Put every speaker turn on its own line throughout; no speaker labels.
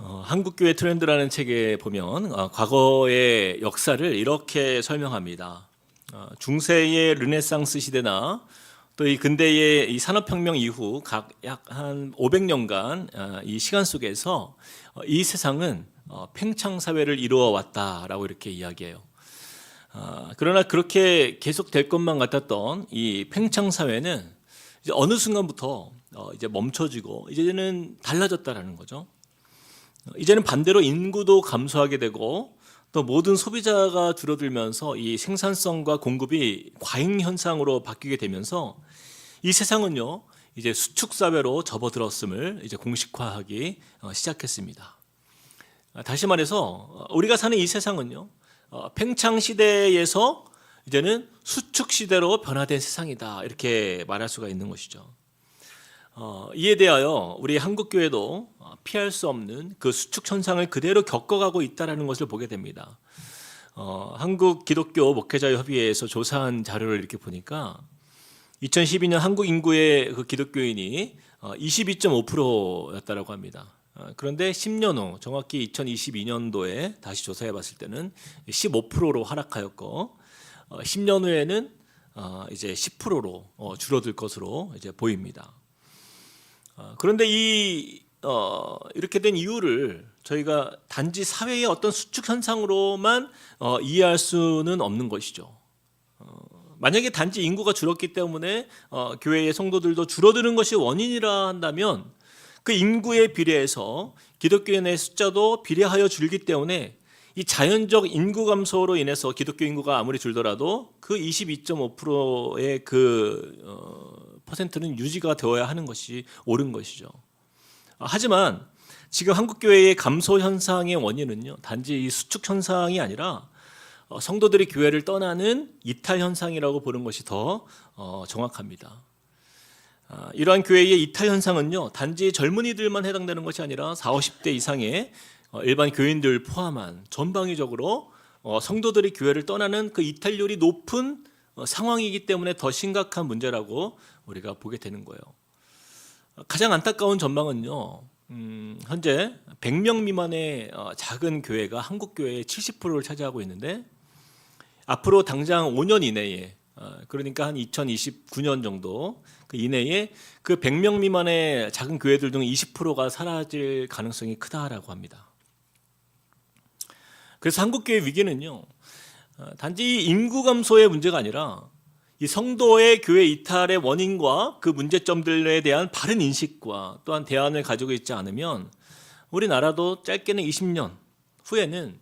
한국교회 트렌드라는 책에 보면 과거의 역사를 이렇게 설명합니다. 중세의 르네상스 시대나 또 이 근대의 이 산업혁명 이후 각 약 한 500년간 이 시간 속에서 이 세상은 팽창 사회를 이루어 왔다라고 이렇게 이야기해요. 그러나 그렇게 계속될 것만 같았던 이 팽창 사회는 이제 어느 순간부터 이제 멈춰지고 이제는 달라졌다라는 거죠. 이제는 반대로 인구도 감소하게 되고 또 모든 소비자가 줄어들면서 이 생산성과 공급이 과잉 현상으로 바뀌게 되면서 이 세상은요 이제 수축 사회로 접어들었음을 이제 공식화하기 시작했습니다. 다시 말해서 우리가 사는 이 세상은요 팽창 시대에서 이제는 수축 시대로 변화된 세상이다 이렇게 말할 수가 있는 것이죠. 이에 대하여 우리 한국교회도 피할 수 없는 그 수축 현상을 그대로 겪어가고 있다는 것을 보게 됩니다. 한국 기독교 목회자협의회에서 조사한 자료를 이렇게 보니까 2012년 한국 인구의 그 기독교인이 22.5%였다라고 합니다. 그런데 10년 후 정확히 2022년도에 다시 조사해 봤을 때는 15%로 하락하였고 10년 후에는 이제 10%로 줄어들 것으로 이제 보입니다. 그런데 이렇게 된 이유를 저희가 단지 사회의 어떤 수축 현상으로만 이해할 수는 없는 것이죠. 만약에 단지 인구가 줄었기 때문에 교회의 성도들도 줄어드는 것이 원인이라 한다면 그 인구에 비례해서 기독교인의 숫자도 비례하여 줄기 때문에 이 자연적 인구 감소로 인해서 기독교 인구가 아무리 줄더라도 그 22.5%의 그 퍼센트는 유지가 되어야 하는 것이 옳은 것이죠. 하지만 지금 한국교회의 감소 현상의 원인은요 단지 이 수축 현상이 아니라 성도들이 교회를 떠나는 이탈 현상이라고 보는 것이 더 정확합니다. 이러한 교회의 이탈 현상은요 단지 젊은이들만 해당되는 것이 아니라 40, 50대 이상의 일반 교인들 포함한 전방위적으로 성도들이 교회를 떠나는 그 이탈률이 높은 상황이기 때문에 더 심각한 문제라고 우리가 보게 되는 거예요. 가장 안타까운 전망은요 현재 100명 미만의 작은 교회가 한국 교회의 70%를 차지하고 있는데 앞으로 당장 5년 이내에 그러니까 한 2029년 정도 그 이내에 그 100명 미만의 작은 교회들 중 20%가 사라질 가능성이 크다라고 합니다. 그래서 한국교회 위기는요 단지 인구 감소의 문제가 아니라 이 성도의 교회 이탈의 원인과 그 문제점들에 대한 바른 인식과 또한 대안을 가지고 있지 않으면 우리나라도 짧게는 20년 후에는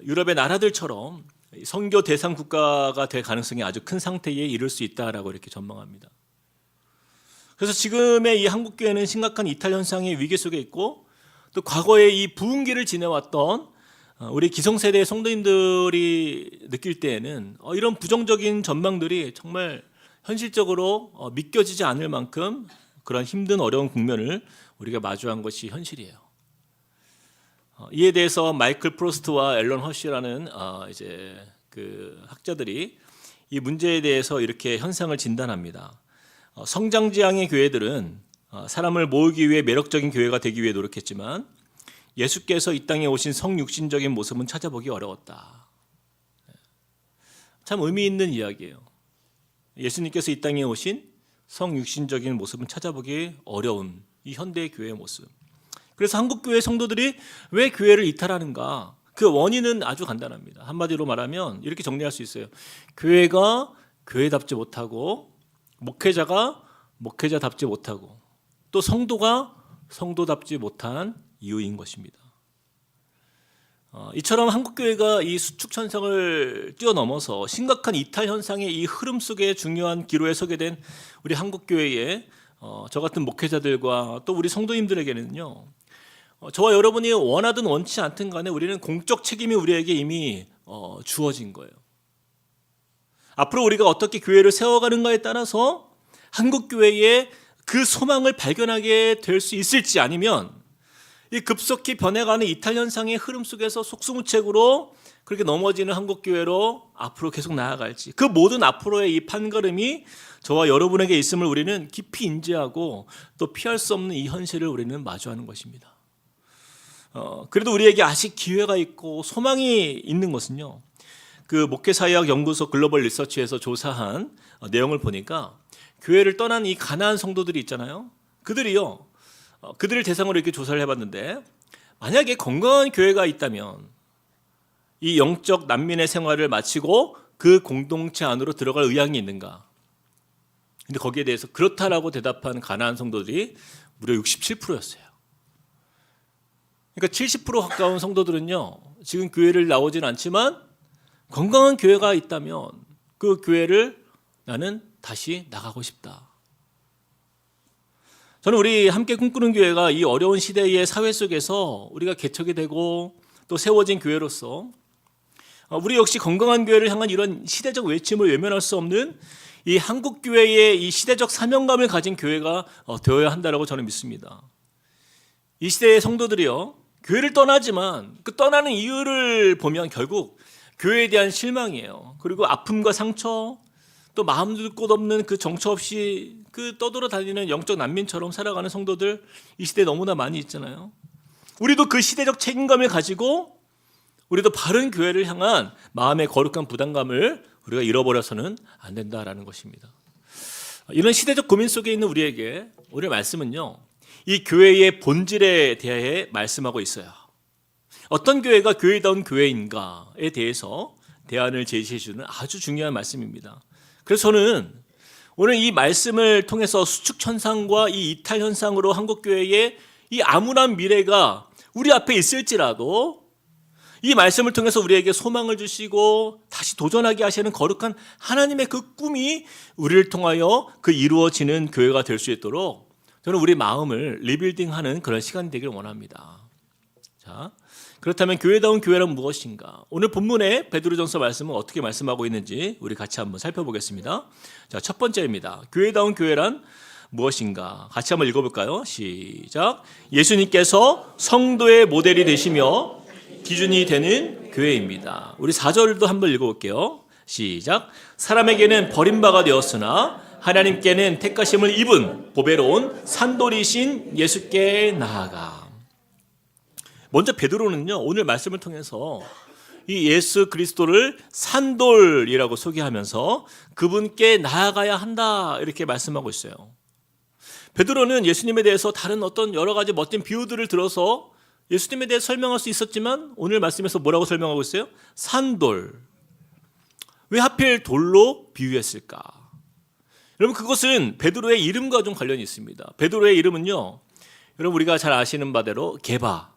유럽의 나라들처럼 선교 대상 국가가 될 가능성이 아주 큰 상태에 이를 수 있다라고 이렇게 전망합니다. 그래서 지금의 이 한국교회는 심각한 이탈 현상의 위기 속에 있고 또 과거에 이 부흥기를 지내왔던 우리 기성세대의 성도님들이 느낄 때에는 이런 부정적인 전망들이 정말 현실적으로 믿겨지지 않을 만큼 그런 힘든 어려운 국면을 우리가 마주한 것이 현실이에요. 이에 대해서 마이클 프로스트와 앨런 허쉬라는 이제 그 학자들이 이 문제에 대해서 이렇게 현상을 진단합니다. 성장지향의 교회들은 사람을 모으기 위해 매력적인 교회가 되기 위해 노력했지만 예수께서 이 땅에 오신 성육신적인 모습은 찾아보기 어려웠다. 참 의미 있는 이야기예요. 예수님께서 이 땅에 오신 성육신적인 모습은 찾아보기 어려운 이 현대의 교회의 모습. 그래서 한국교회 성도들이 왜 교회를 이탈하는가? 그 원인은 아주 간단합니다. 한마디로 말하면 이렇게 정리할 수 있어요. 교회가 교회답지 못하고 목회자가 목회자답지 못하고 또 성도가 성도답지 못한 이유인 것입니다. 이처럼 한국교회가 이 수축 현상을 뛰어넘어서 심각한 이탈 현상의 이 흐름 속에 중요한 기로에 서게 된 우리 한국교회의 저 같은 목회자들과 또 우리 성도님들에게는요 저와 여러분이 원하든 원치 않든 간에 우리는 공적 책임이 우리에게 이미 주어진 거예요. 앞으로 우리가 어떻게 교회를 세워가는가에 따라서 한국교회의 그 소망을 발견하게 될 수 있을지 아니면 이 급속히 변해가는 이탈 현상의 흐름 속에서 속수무책으로 그렇게 넘어지는 한국교회로 앞으로 계속 나아갈지 그 모든 앞으로의 이 판걸음이 저와 여러분에게 있음을 우리는 깊이 인지하고 또 피할 수 없는 이 현실을 우리는 마주하는 것입니다. 그래도 우리에게 아직 기회가 있고 소망이 있는 것은요. 그 목회사역 연구소 글로벌 리서치에서 조사한 내용을 보니까 교회를 떠난 이 가나안 성도들이 있잖아요. 그들이요. 그들을 대상으로 이렇게 조사를 해봤는데 만약에 건강한 교회가 있다면 이 영적 난민의 생활을 마치고 그 공동체 안으로 들어갈 의향이 있는가? 근데 거기에 대해서 그렇다라고 대답한 가나안 성도들이 무려 67%였어요. 그러니까 70% 가까운 성도들은요, 지금 교회를 나오진 않지만 건강한 교회가 있다면 그 교회를 나는 다시 나가고 싶다. 저는 우리 함께 꿈꾸는 교회가 이 어려운 시대의 사회 속에서 우리가 개척이 되고 또 세워진 교회로서 우리 역시 건강한 교회를 향한 이런 시대적 외침을 외면할 수 없는 이 한국 교회의 이 시대적 사명감을 가진 교회가 되어야 한다라고 저는 믿습니다. 이 시대의 성도들이요, 교회를 떠나지만 그 떠나는 이유를 보면 결국 교회에 대한 실망이에요. 그리고 아픔과 상처, 또 마음 둘 곳 없는 그 정처 없이 그 떠돌아다니는 영적 난민처럼 살아가는 성도들 이 시대에 너무나 많이 있잖아요. 우리도 그 시대적 책임감을 가지고 우리도 바른 교회를 향한 마음의 거룩한 부담감을 우리가 잃어버려서는 안 된다라는 것입니다. 이런 시대적 고민 속에 있는 우리에게 오늘 말씀은요, 이 교회의 본질에 대해 말씀하고 있어요. 어떤 교회가 교회다운 교회인가에 대해서 대안을 제시해 주는 아주 중요한 말씀입니다. 그래서 저는 오늘 이 말씀을 통해서 수축현상과 이 이탈현상으로 한국교회의 이 암울한 미래가 우리 앞에 있을지라도 이 말씀을 통해서 우리에게 소망을 주시고 다시 도전하게 하시는 거룩한 하나님의 그 꿈이 우리를 통하여 그 이루어지는 교회가 될 수 있도록 저는 우리 마음을 리빌딩하는 그런 시간이 되기를 원합니다. 자, 그렇다면 교회다운 교회란 무엇인가? 오늘 본문의 베드로전서 말씀은 어떻게 말씀하고 있는지 우리 같이 한번 살펴보겠습니다. 자, 첫 번째입니다. 교회다운 교회란 무엇인가? 같이 한번 읽어볼까요? 시작. 예수님께서 성도의 모델이 되시며 기준이 되는 교회입니다. 우리 4절도 한번 읽어볼게요. 시작. 사람에게는 버림바가 되었으나 하나님께는 택하심을 입은 보배로운 산돌이신 예수께 나아가. 먼저 베드로는요, 오늘 말씀을 통해서 이 예수 그리스도를 산돌이라고 소개하면서 그분께 나아가야 한다 이렇게 말씀하고 있어요. 베드로는 예수님에 대해서 다른 어떤 여러 가지 멋진 비유들을 들어서 예수님에 대해 설명할 수 있었지만 오늘 말씀에서 뭐라고 설명하고 있어요? 산돌. 왜 하필 돌로 비유했을까? 여러분, 그것은 베드로의 이름과 좀 관련이 있습니다. 베드로의 이름은요, 여러분 우리가 잘 아시는 바대로 게바,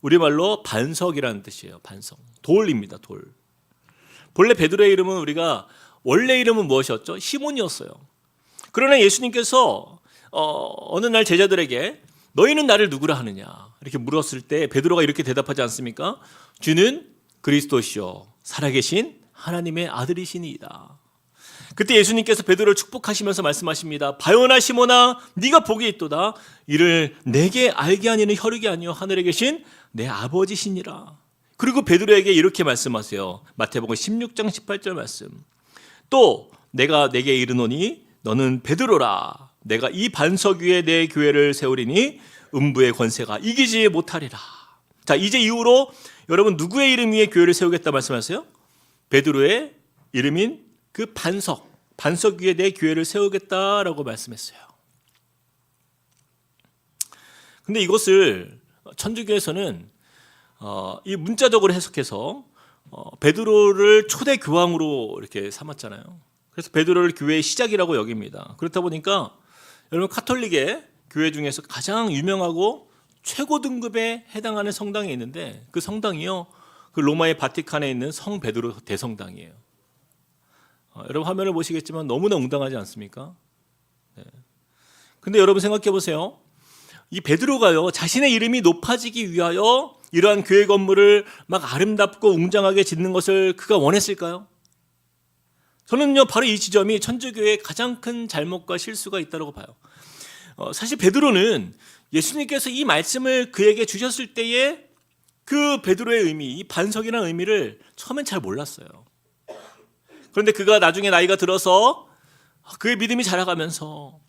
우리말로 반석이라는 뜻이에요. 반석. 돌입니다. 돌. 본래 베드로의 이름은 우리가 원래 이름은 무엇이었죠? 시몬이었어요. 그러나 예수님께서 어느 날 제자들에게 너희는 나를 누구라 하느냐 이렇게 물었을 때 베드로가 이렇게 대답하지 않습니까? 주는 그리스도시요 살아계신 하나님의 아들이시니이다. 그때 예수님께서 베드로를 축복하시면서 말씀하십니다. 바요나 시몬아 네가 복이 있도다. 이를 내게 알게 하니는 혈육이 아니요 하늘에 계신 내 아버지시니라. 그리고 베드로에게 이렇게 말씀하세요. 마태복음 16장 18절 말씀. 또 내가 내게 이르노니 너는 베드로라. 내가 이 반석 위에 내 교회를 세우리니 음부의 권세가 이기지 못하리라. 자, 이제 이후로 여러분 누구의 이름 위에 교회를 세우겠다 말씀하세요? 베드로의 이름인 그 반석 위에 내 교회를 세우겠다라고 말씀했어요. 근데 이것을 천주교에서는 이 문자적으로 해석해서 베드로를 초대 교황으로 이렇게 삼았잖아요. 그래서 베드로를 교회의 시작이라고 여깁니다. 그렇다 보니까 여러분 카톨릭의 교회 중에서 가장 유명하고 최고 등급에 해당하는 성당이 있는데 그 성당이요, 그 로마의 바티칸에 있는 성 베드로 대성당이에요. 여러분 화면을 보시겠지만 너무나 웅당하지 않습니까? 네. 근데 여러분 생각해 보세요. 이 베드로가요, 자신의 이름이 높아지기 위하여 이러한 교회 건물을 막 아름답고 웅장하게 짓는 것을 그가 원했을까요? 저는요, 바로 이 지점이 천주교의 가장 큰 잘못과 실수가 있다고 봐요. 사실 베드로는 예수님께서 이 말씀을 그에게 주셨을 때에 그 베드로의 의미, 이 반석이라는 의미를 처음엔 잘 몰랐어요. 그런데 그가 나중에 나이가 들어서 그의 믿음이 자라가면서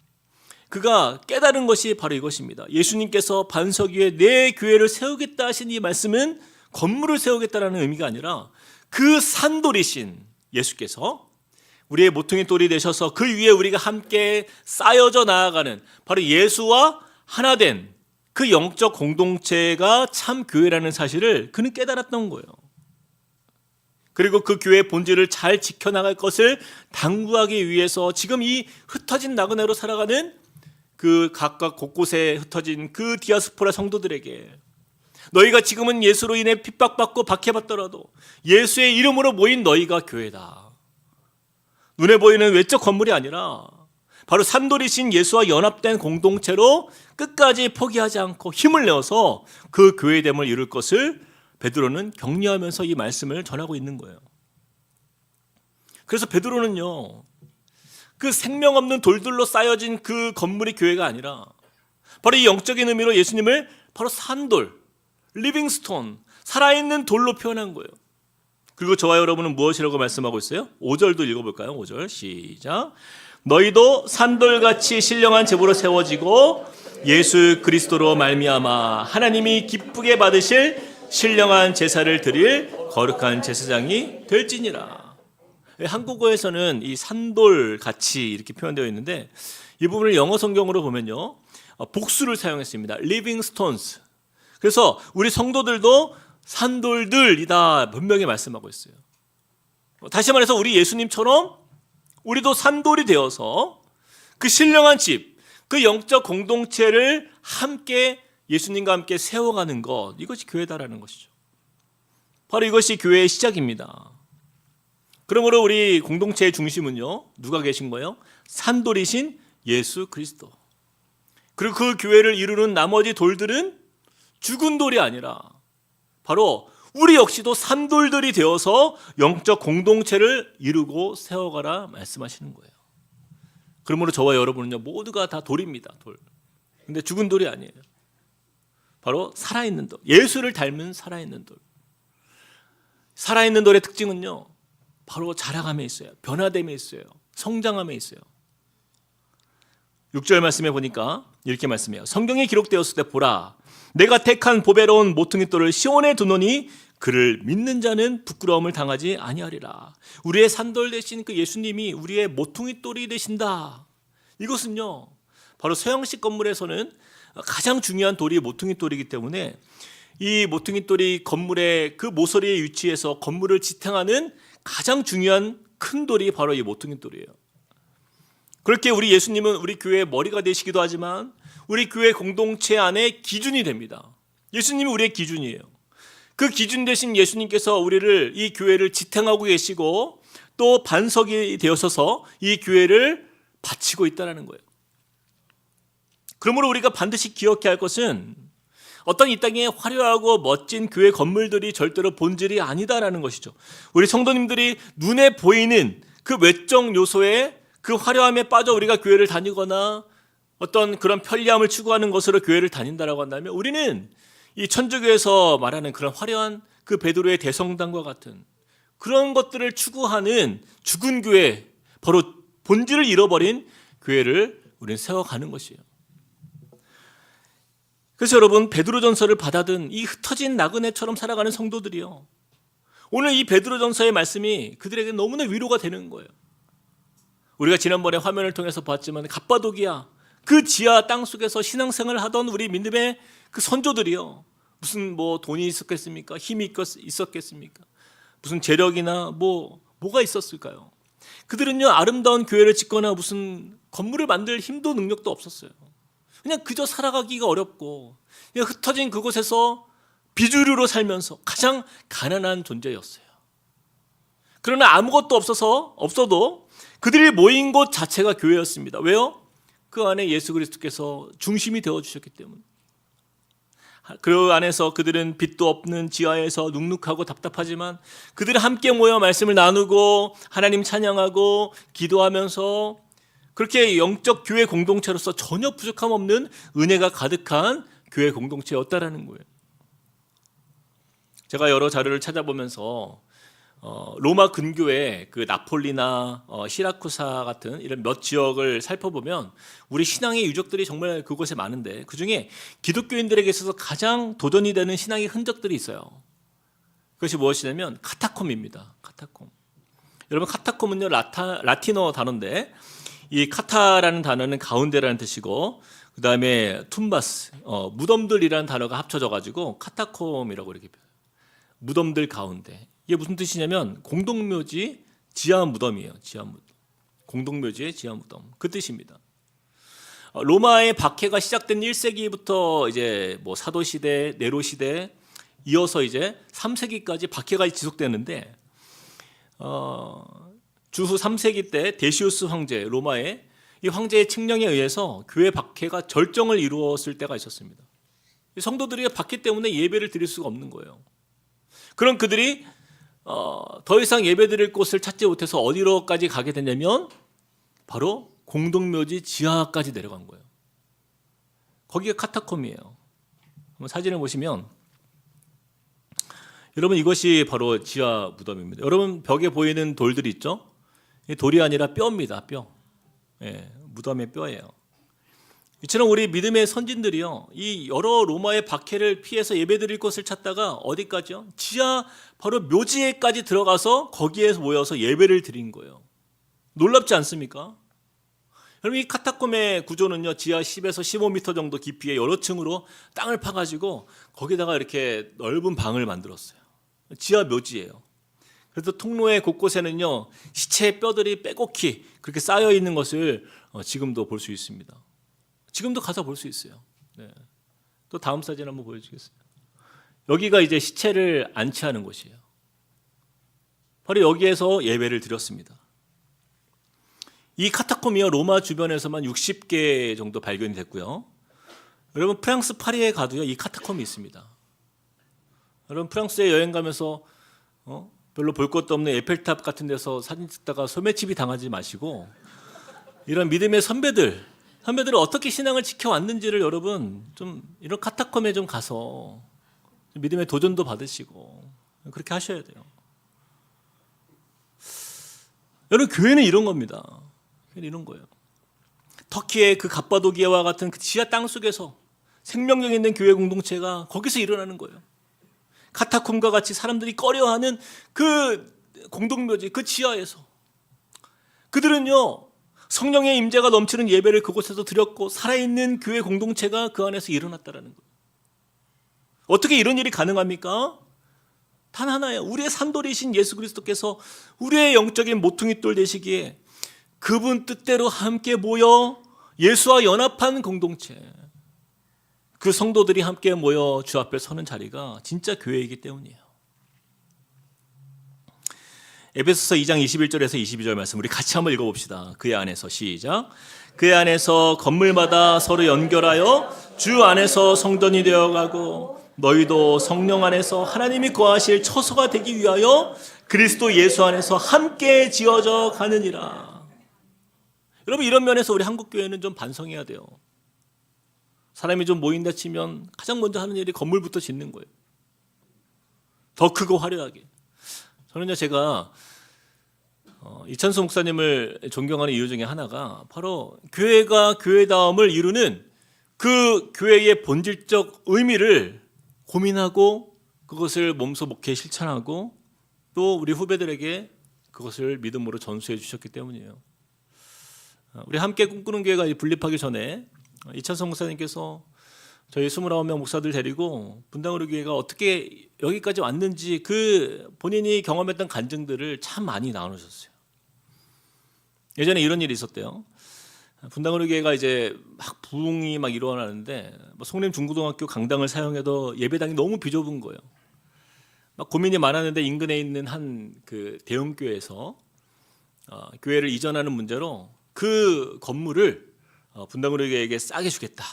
그가 깨달은 것이 바로 이것입니다. 예수님께서 반석 위에 내 교회를 세우겠다 하신 이 말씀은 건물을 세우겠다라는 의미가 아니라 그 산돌이신 예수께서 우리의 모퉁이 돌이 되셔서 그 위에 우리가 함께 쌓여져 나아가는 바로 예수와 하나 된 그 영적 공동체가 참 교회라는 사실을 그는 깨달았던 거예요. 그리고 그 교회의 본질을 잘 지켜나갈 것을 당부하기 위해서 지금 이 흩어진 나그네로 살아가는 그 각각 곳곳에 흩어진 그 디아스포라 성도들에게 너희가 지금은 예수로 인해 핍박받고 박해받더라도 예수의 이름으로 모인 너희가 교회다. 눈에 보이는 외적 건물이 아니라 바로 산돌이신 예수와 연합된 공동체로 끝까지 포기하지 않고 힘을 내어서 그 교회됨을 이룰 것을 베드로는 격려하면서 이 말씀을 전하고 있는 거예요. 그래서 베드로는요, 그 생명 없는 돌들로 쌓여진 그 건물이 교회가 아니라 바로 이 영적인 의미로 예수님을 바로 산돌, 리빙스톤, 살아있는 돌로 표현한 거예요. 그리고 저와 여러분은 무엇이라고 말씀하고 있어요? 5절도 읽어볼까요? 5절 시작. 너희도 산돌같이 신령한 제보로 세워지고 예수 그리스도로 말미암아 하나님이 기쁘게 받으실 신령한 제사를 드릴 거룩한 제사장이 될지니라. 한국어에서는 이 산돌같이 이렇게 표현되어 있는데 이 부분을 영어 성경으로 보면요, 복수를 사용했습니다. living stones. 그래서 우리 성도들도 산돌들이다 분명히 말씀하고 있어요. 다시 말해서 우리 예수님처럼 우리도 산돌이 되어서 그 신령한 집, 그 영적 공동체를 함께 예수님과 함께 세워가는 것, 이것이 교회다라는 것이죠. 바로 이것이 교회의 시작입니다. 그러므로 우리 공동체의 중심은요, 누가 계신 거예요? 산돌이신 예수 그리스도. 그리고 그 교회를 이루는 나머지 돌들은 죽은 돌이 아니라 바로 우리 역시도 산돌들이 되어서 영적 공동체를 이루고 세워가라 말씀하시는 거예요. 그러므로 저와 여러분은요, 모두가 다 돌입니다. 돌. 근데 죽은 돌이 아니에요. 바로 살아있는 돌. 예수를 닮은 살아있는 돌. 살아있는 돌의 특징은요, 바로 자라감에 있어요. 변화됨에 있어요. 성장함에 있어요. 6절 말씀에 보니까 이렇게 말씀해요. 성경에 기록되었을 때 보라, 내가 택한 보배로운 모퉁이 돌을 시온에 두노니 그를 믿는 자는 부끄러움을 당하지 아니하리라. 우리의 산돌 되신 그 예수님이 우리의 모퉁이 돌이 되신다. 이것은요, 바로 서양식 건물에서는 가장 중요한 돌이 모퉁이 돌이기 때문에 이 모퉁이 돌이 건물의 그 모서리에 위치해서 건물을 지탱하는 가장 중요한 큰 돌이 바로 이 모퉁이 돌이에요. 그렇게 우리 예수님은 우리 교회의 머리가 되시기도 하지만 우리 교회 공동체 안에 기준이 됩니다. 예수님이 우리의 기준이에요. 그 기준 되신 예수님께서 우리를, 이 교회를 지탱하고 계시고 또 반석이 되어서서 이 교회를 바치고 있다는 거예요. 그러므로 우리가 반드시 기억해야 할 것은 어떤 이 땅에 화려하고 멋진 교회 건물들이 절대로 본질이 아니다라는 것이죠. 우리 성도님들이 눈에 보이는 그 외적 요소에 그 화려함에 빠져 우리가 교회를 다니거나 어떤 그런 편리함을 추구하는 것으로 교회를 다닌다라고 한다면 우리는 이 천주교에서 말하는 그런 화려한 그 베드로의 대성당과 같은 그런 것들을 추구하는 죽은 교회, 바로 본질을 잃어버린 교회를 우리는 세워가는 것이에요. 그래서 여러분, 베드로전서를 받아든 이 흩어진 나그네처럼 살아가는 성도들이요, 오늘 이 베드로전서의 말씀이 그들에게 너무나 위로가 되는 거예요. 우리가 지난번에 화면을 통해서 봤지만 갑바도기아 그 지하 땅 속에서 신앙생활을 하던 우리 믿음의 그 선조들이요, 무슨 뭐 돈이 있었겠습니까? 힘이 있었겠습니까? 무슨 재력이나 뭐가 있었을까요? 그들은요, 아름다운 교회를 짓거나 무슨 건물을 만들 힘도 능력도 없었어요. 그냥 그저 살아가기가 어렵고 그냥 흩어진 그곳에서 비주류로 살면서 가장 가난한 존재였어요. 그러나 아무것도 없어도 그들이 모인 곳 자체가 교회였습니다. 왜요? 그 안에 예수 그리스도께서 중심이 되어주셨기 때문에. 그 안에서 그들은 빛도 없는 지하에서 눅눅하고 답답하지만 그들은 함께 모여 말씀을 나누고 하나님 찬양하고 기도하면서 그렇게 영적 교회 공동체로서 전혀 부족함 없는 은혜가 가득한 교회 공동체였다라는 거예요. 제가 여러 자료를 찾아보면서 로마 근교의 그 나폴리나 시라쿠사 같은 이런 몇 지역을 살펴보면 우리 신앙의 유적들이 정말 그곳에 많은데 그중에 기독교인들에게 있어서 가장 도전이 되는 신앙의 흔적들이 있어요. 그것이 무엇이냐면 카타콤입니다. 카타콤. 여러분 카타콤은요 라틴어 단어인데 이 카타라는 단어는 가운데라는 뜻이고 그 다음에 툼바스 무덤들이라는 단어가 합쳐져 가지고 카타콤이라고 이렇게 표현해요. 무덤들 가운데. 이게 무슨 뜻이냐면 공동묘지 지하 무덤이에요. 지하 무덤. 공동묘지의 지하 무덤. 그 뜻입니다. 로마의 박해가 시작된 1세기부터 이제 뭐 사도 시대, 네로 시대 이어서 이제 3세기까지 박해가 지속되는데 주후 3세기 때 데시우스 황제 로마의 이 황제의 칙령에 의해서 교회 박해가 절정을 이루었을 때가 있었습니다. 성도들이 박해 때문에 예배를 드릴 수가 없는 거예요. 그럼 그들이 더 이상 예배드릴 곳을 찾지 못해서 어디로까지 가게 됐냐면 바로 공동묘지 지하까지 내려간 거예요. 거기가 카타콤이에요. 한번 사진을 보시면 여러분 이것이 바로 지하 무덤입니다. 여러분 벽에 보이는 돌들이 있죠? 돌이 아니라 뼈입니다. 뼈. 예, 무덤의 뼈예요. 이처럼 우리 믿음의 선진들이요, 이 여러 로마의 박해를 피해서 예배드릴 곳을 찾다가 어디까지요? 지하 바로 묘지에까지 들어가서 거기에 모여서 예배를 드린 거예요. 놀랍지 않습니까? 여러분 이 카타콤의 구조는요, 지하 10에서 15m 정도 깊이의 여러 층으로 땅을 파가지고 거기다가 이렇게 넓은 방을 만들었어요. 지하 묘지예요. 그래서 통로의 곳곳에는요, 시체의 뼈들이 빼곡히 그렇게 쌓여 있는 것을 지금도 볼 수 있습니다. 지금도 가서 볼 수 있어요. 네. 또 다음 사진 한번 보여주겠어요. 여기가 이제 시체를 안치하는 곳이에요. 바로 여기에서 예배를 드렸습니다. 이 카타콤이요 로마 주변에서만 60개 정도 발견이 됐고요. 여러분 프랑스 파리에 가도요 이 카타콤이 있습니다. 여러분 프랑스에 여행 가면서 별로 볼 것도 없는 에펠탑 같은 데서 사진 찍다가 소매치기 당하지 마시고 이런 믿음의 선배들은 어떻게 신앙을 지켜왔는지를 여러분 좀 이런 카타콤에 좀 가서 믿음의 도전도 받으시고 그렇게 하셔야 돼요. 여러분 교회는 이런 겁니다. 교회는 이런 거예요. 터키의 그 갑바도기아와 같은 그 지하 땅 속에서 생명력 있는 교회 공동체가 거기서 일어나는 거예요. 카타콤과 같이 사람들이 꺼려하는 그 공동묘지 그 지하에서 그들은요 성령의 임재가 넘치는 예배를 그곳에서 드렸고 살아있는 교회 공동체가 그 안에서 일어났다라는 거예요. 어떻게 이런 일이 가능합니까? 단 하나예요. 우리의 산돌이신 예수 그리스도께서 우리의 영적인 모퉁이돌 되시기에 그분 뜻대로 함께 모여 예수와 연합한 공동체, 그 성도들이 함께 모여 주 앞에 서는 자리가 진짜 교회이기 때문이에요. 에베소서 2장 21절에서 22절 말씀 우리 같이 한번 읽어봅시다. 그의 안에서 시작. 그의 안에서 건물마다 서로 연결하여 주 안에서 성전이 되어가고 너희도 성령 안에서 하나님이 거하실 처소가 되기 위하여 그리스도 예수 안에서 함께 지어져 가느니라. 여러분 이런 면에서 우리 한국교회는 좀 반성해야 돼요. 사람이 좀 모인다 치면 가장 먼저 하는 일이 건물부터 짓는 거예요. 더 크고 화려하게. 저는요 제가 이찬수 목사님을 존경하는 이유 중에 하나가 바로 교회가 교회다움을 이루는 그 교회의 본질적 의미를 고민하고 그것을 몸소 목회에 실천하고 또 우리 후배들에게 그것을 믿음으로 전수해 주셨기 때문이에요. 우리 함께 꿈꾸는 교회가 분립하기 전에 이찬수 목사님께서 저희 29명 목사들 데리고 분당으로 교회가 어떻게 여기까지 왔는지 그 본인이 경험했던 간증들을 참 많이 나누셨어요. 예전에 이런 일이 있었대요. 분당으로 교회가 이제 막 부흥이 막 일어나는데 송림 중고등학교 강당을 사용해도 예배당이 너무 비좁은 거예요. 막 고민이 많았는데 인근에 있는 한 그 대형교회에서 교회를 이전하는 문제로 그 건물을 분당으로 교회에게 싸게 주겠다.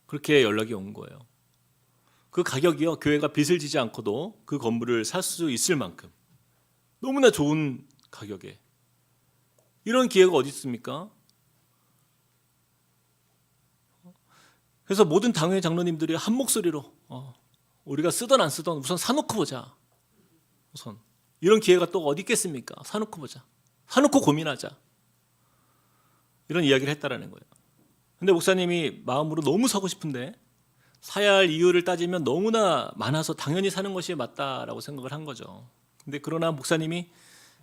그렇게 연락이 온 거예요. 그 가격이요 교회가 빚을 지지 않고도 그 건물을 살 수 있을 만큼 너무나 좋은 가격에. 이런 기회가 어디 있습니까? 그래서 모든 당회 장로님들이 한 목소리로 우리가 쓰던 안 쓰던 우선 사놓고 보자. 우선 이런 기회가 또 어디 있겠습니까? 사놓고 보자. 사놓고 고민하자. 이런 이야기를 했다라는 거예요. 근데 목사님이 마음으로 너무 사고 싶은데 사야 할 이유를 따지면 너무나 많아서 당연히 사는 것이 맞다라고 생각을 한 거죠. 근데 그러나 목사님이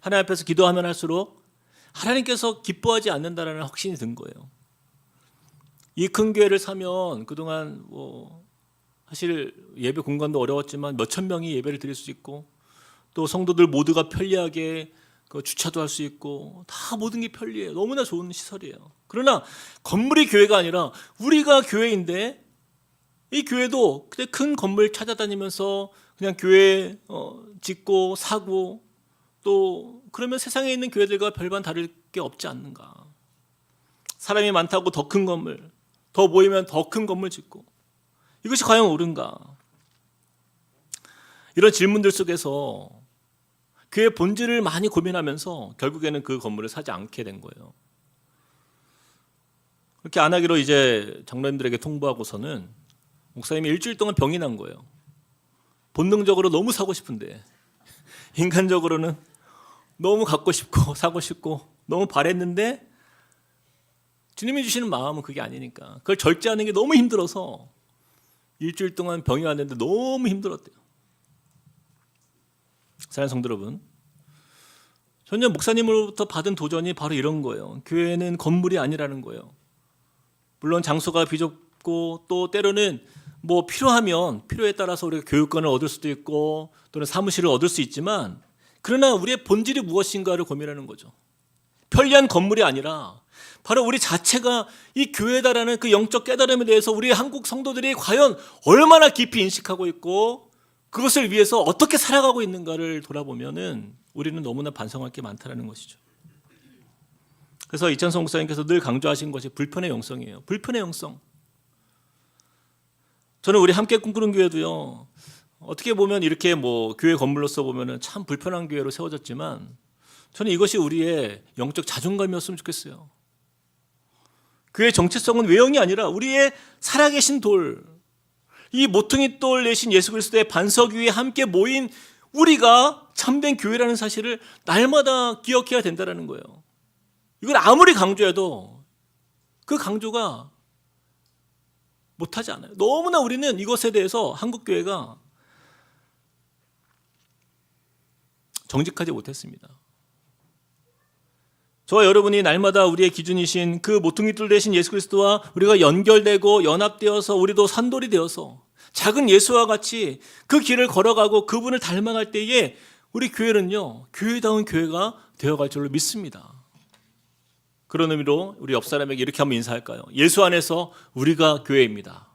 하나님 앞에서 기도하면 할수록 하나님께서 기뻐하지 않는다라는 확신이 든 거예요. 이 큰 교회를 사면 그동안 사실 예배 공간도 어려웠지만 몇천 명이 예배를 드릴 수 있고 또 성도들 모두가 편리하게 주차도 할 수 있고 다 모든 게 편리해요. 너무나 좋은 시설이에요. 그러나 건물이 교회가 아니라 우리가 교회인데 이 교회도 그냥 큰 건물 찾아다니면서 그냥 교회 짓고 사고 또 그러면 세상에 있는 교회들과 별반 다를 게 없지 않는가. 사람이 많다고 더 큰 건물, 더 모이면 더 큰 건물 짓고 이것이 과연 옳은가. 이런 질문들 속에서 교회 본질을 많이 고민하면서 결국에는 그 건물을 사지 않게 된 거예요. 그렇게 안 하기로 이제 장로님들에게 통보하고서는 목사님이 일주일 동안 병이 난 거예요. 본능적으로 너무 사고 싶은데 인간적으로는 너무 갖고 싶고 사고 싶고 너무 바랬는데 주님이 주시는 마음은 그게 아니니까 그걸 절제하는 게 너무 힘들어서 일주일 동안 병이 왔는데 너무 힘들었대요. 사랑하는 성도 여러분, 저는 목사님으로부터 받은 도전이 바로 이런 거예요. 교회는 건물이 아니라는 거예요. 물론 장소가 비좁고 또 때로는 필요하면 필요에 따라서 우리가 교육권을 얻을 수도 있고 또는 사무실을 얻을 수 있지만 그러나 우리의 본질이 무엇인가를 고민하는 거죠. 편리한 건물이 아니라 바로 우리 자체가 이 교회다라는 그 영적 깨달음에 대해서 우리 한국 성도들이 과연 얼마나 깊이 인식하고 있고 그것을 위해서 어떻게 살아가고 있는가를 돌아보면은 우리는 너무나 반성할 게 많다는 것이죠. 그래서 이찬성 목사님께서 늘 강조하신 것이 불편의 영성이에요. 불편의 영성. 저는 우리 함께 꿈꾸는 교회도요. 어떻게 보면 이렇게 교회 건물로서 보면은 참 불편한 교회로 세워졌지만 저는 이것이 우리의 영적 자존감이었으면 좋겠어요. 교회의 정체성은 외형이 아니라 우리의 살아계신 돌, 이 모퉁이 돌 내신 예수 그리스도의 반석 위에 함께 모인 우리가 참된 교회라는 사실을 날마다 기억해야 된다는 거예요. 이걸 아무리 강조해도 그 강조가 못하지 않아요. 너무나 우리는 이것에 대해서 한국교회가 정직하지 못했습니다. 저와 여러분이 날마다 우리의 기준이신 그 모퉁이돌 되신 예수 그리스도와 우리가 연결되고 연합되어서 우리도 산돌이 되어서 작은 예수와 같이 그 길을 걸어가고 그분을 닮아갈 때에 우리 교회는요, 교회다운 교회가 되어갈 줄로 믿습니다. 그런 의미로 우리 옆 사람에게 이렇게 한번 인사할까요? 예수 안에서 우리가 교회입니다.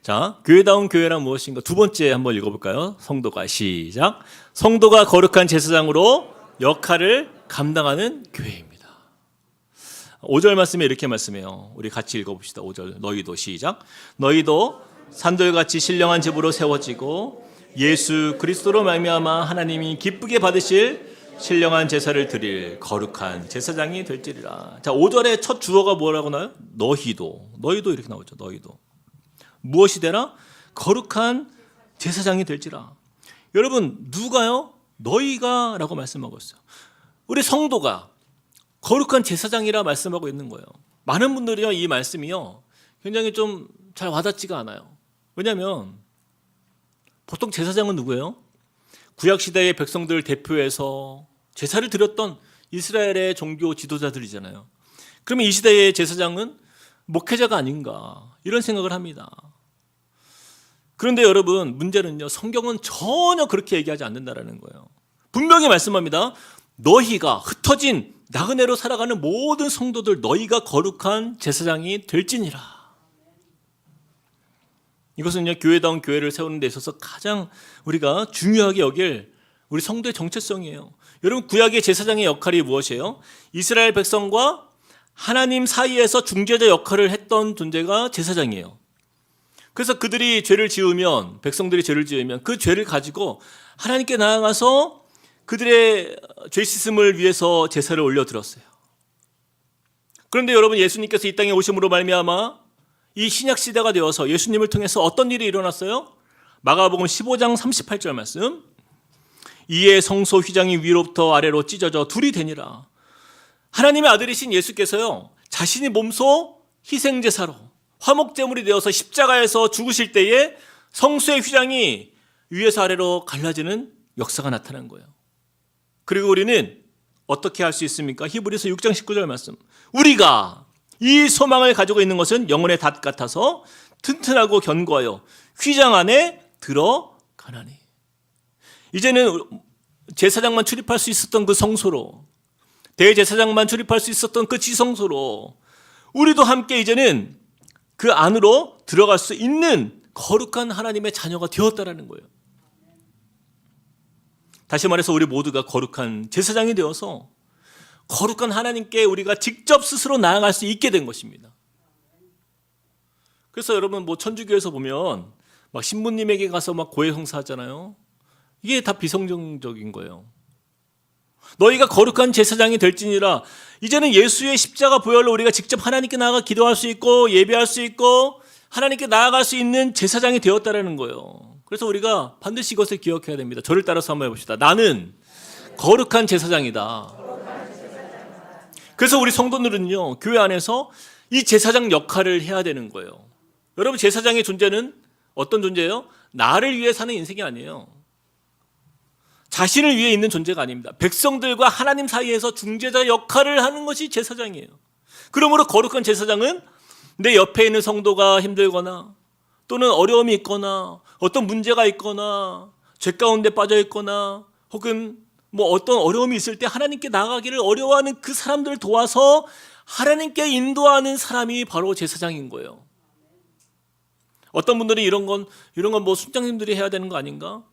자, 교회다운 교회란 무엇인가? 두 번째 한번 읽어볼까요? 성도가 시작. 성도가 거룩한 제사장으로 역할을 감당하는 교회입니다. 5절 말씀에 이렇게 말씀해요. 우리 같이 읽어봅시다. 5절 너희도 시작. 너희도 산돌같이 신령한 집으로 세워지고 예수 그리스도로 말미암아 하나님이 기쁘게 받으실 신령한 제사를 드릴 거룩한 제사장이 될지리라. 자, 5절의 첫 주어가 뭐라고 나와요? 너희도 이렇게 나오죠. 너희도 무엇이 되라? 거룩한 제사장이 될지라. 여러분 누가요? 너희가 라고 말씀하고 있어요. 우리 성도가 거룩한 제사장이라 말씀하고 있는 거예요. 많은 분들이요 이 말씀이요 굉장히 좀 잘 와닿지가 않아요. 왜냐하면 보통 제사장은 누구예요? 구약시대의 백성들을 대표해서 제사를 드렸던 이스라엘의 종교 지도자들이잖아요. 그러면 이 시대의 제사장은 목회자가 아닌가 이런 생각을 합니다. 그런데 여러분 문제는요 성경은 전혀 그렇게 얘기하지 않는다는 거예요. 분명히 말씀합니다. 너희가 흩어진 나그네로 살아가는 모든 성도들 너희가 거룩한 제사장이 될지니라. 이것은요 교회다운 교회를 세우는 데 있어서 가장 우리가 중요하게 여길 우리 성도의 정체성이에요. 여러분 구약의 제사장의 역할이 무엇이에요? 이스라엘 백성과 하나님 사이에서 중재자 역할을 했던 존재가 제사장이에요. 그래서 그들이 죄를 지으면 백성들이 죄를 지으면 그 죄를 가지고 하나님께 나아가서 그들의 죄 씻음을 위해서 제사를 올려드렸어요. 그런데 여러분 예수님께서 이 땅에 오심으로 말미암아 이 신약 시대가 되어서 예수님을 통해서 어떤 일이 일어났어요? 마가복음 15장 38절 말씀. 이에 성소 휘장이 위로부터 아래로 찢어져 둘이 되니라. 하나님의 아들이신 예수께서요, 자신이 몸소 희생제사로 화목제물이 되어서 십자가에서 죽으실 때에 성소의 휘장이 위에서 아래로 갈라지는 역사가 나타난 거예요. 그리고 우리는 어떻게 할 수 있습니까? 히브리서 6장 19절 말씀. 우리가 이 소망을 가지고 있는 것은 영혼의 닷 같아서 튼튼하고 견고하여 휘장 안에 들어가나니. 이제는 제사장만 출입할 수 있었던 그 성소로, 대제사장만 출입할 수 있었던 그 지성소로 우리도 함께 이제는 그 안으로 들어갈 수 있는 거룩한 하나님의 자녀가 되었다라는 거예요. 다시 말해서 우리 모두가 거룩한 제사장이 되어서 거룩한 하나님께 우리가 직접 스스로 나아갈 수 있게 된 것입니다. 그래서 여러분 뭐 천주교에서 보면 막 신부님에게 가서 막 고해 성사하잖아요. 이게 다 비성경적인 거예요. 너희가 거룩한 제사장이 될지니라. 이제는 예수의 십자가 보혈로 우리가 직접 하나님께 나아가 기도할 수 있고 예배할 수 있고 하나님께 나아갈 수 있는 제사장이 되었다라는 거예요. 그래서 우리가 반드시 이것을 기억해야 됩니다. 저를 따라서 한번 해봅시다. 나는 거룩한 제사장이다. 그래서 우리 성도들은요, 교회 안에서 이 제사장 역할을 해야 되는 거예요. 여러분, 제사장의 존재는 어떤 존재예요? 나를 위해 사는 인생이 아니에요. 자신을 위해 있는 존재가 아닙니다. 백성들과 하나님 사이에서 중재자 역할을 하는 것이 제사장이에요. 그러므로 거룩한 제사장은 내 옆에 있는 성도가 힘들거나 또는 어려움이 있거나 어떤 문제가 있거나 죄 가운데 빠져 있거나 혹은 뭐 어떤 어려움이 있을 때 하나님께 나아가기를 어려워하는 그 사람들을 도와서 하나님께 인도하는 사람이 바로 제사장인 거예요. 어떤 분들이 이런 건 뭐 순장님들이 해야 되는 거 아닌가?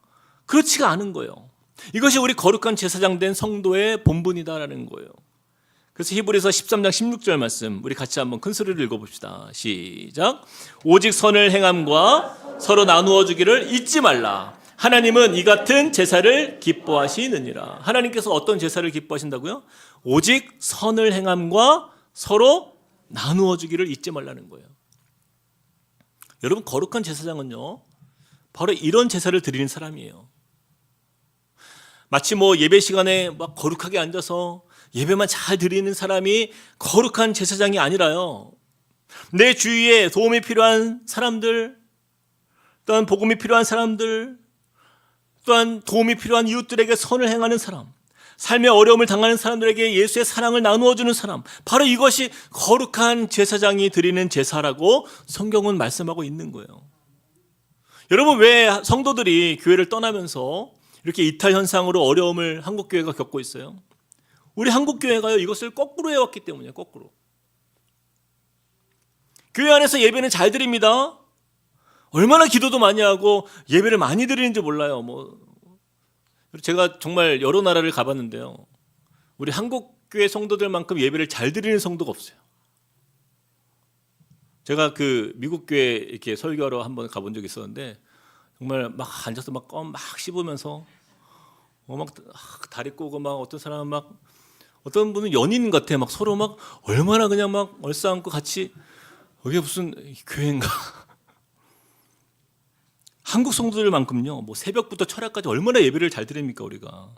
그렇지가 않은 거예요. 이것이 우리 거룩한 제사장 된 성도의 본분이다라는 거예요. 그래서 히브리서 13장 16절 말씀 우리 같이 한번 큰 소리를 읽어봅시다. 시작. 오직 선을 행함과 서로 나누어 주기를 잊지 말라. 하나님은 이 같은 제사를 기뻐하시느니라. 하나님께서 어떤 제사를 기뻐하신다고요? 오직 선을 행함과 서로 나누어 주기를 잊지 말라는 거예요. 여러분, 거룩한 제사장은요, 바로 이런 제사를 드리는 사람이에요. 마치 뭐 예배 시간에 막 거룩하게 앉아서 예배만 잘 드리는 사람이 거룩한 제사장이 아니라요, 내 주위에 도움이 필요한 사람들, 또한 복음이 필요한 사람들, 또한 도움이 필요한 이웃들에게 선을 행하는 사람, 삶의 어려움을 당하는 사람들에게 예수의 사랑을 나누어주는 사람, 바로 이것이 거룩한 제사장이 드리는 제사라고 성경은 말씀하고 있는 거예요. 여러분, 왜 성도들이 교회를 떠나면서 이렇게 이탈 현상으로 어려움을 한국교회가 겪고 있어요? 우리 한국교회가요, 이것을 거꾸로 해왔기 때문이에요. 거꾸로. 교회 안에서 예배는 잘 드립니다. 얼마나 기도도 많이 하고 예배를 많이 드리는지 몰라요. 뭐 제가 정말 여러 나라를 가봤는데요, 우리 한국교회 성도들만큼 예배를 잘 드리는 성도가 없어요. 제가 그 미국 교회 이렇게 설교하러 한번 가본 적이 있었는데 정말 막 앉아서 막 껌 막 씹으면서 막 다리 꼬고 막 어떤 사람은 막 어떤 분은 연인 같아 막 서로 막 얼마나 그냥 막 얼싸안고 같이, 이게 무슨 교회인가? 한국 성도들만큼요, 뭐 새벽부터 철야까지 얼마나 예배를 잘 드립니까 우리가?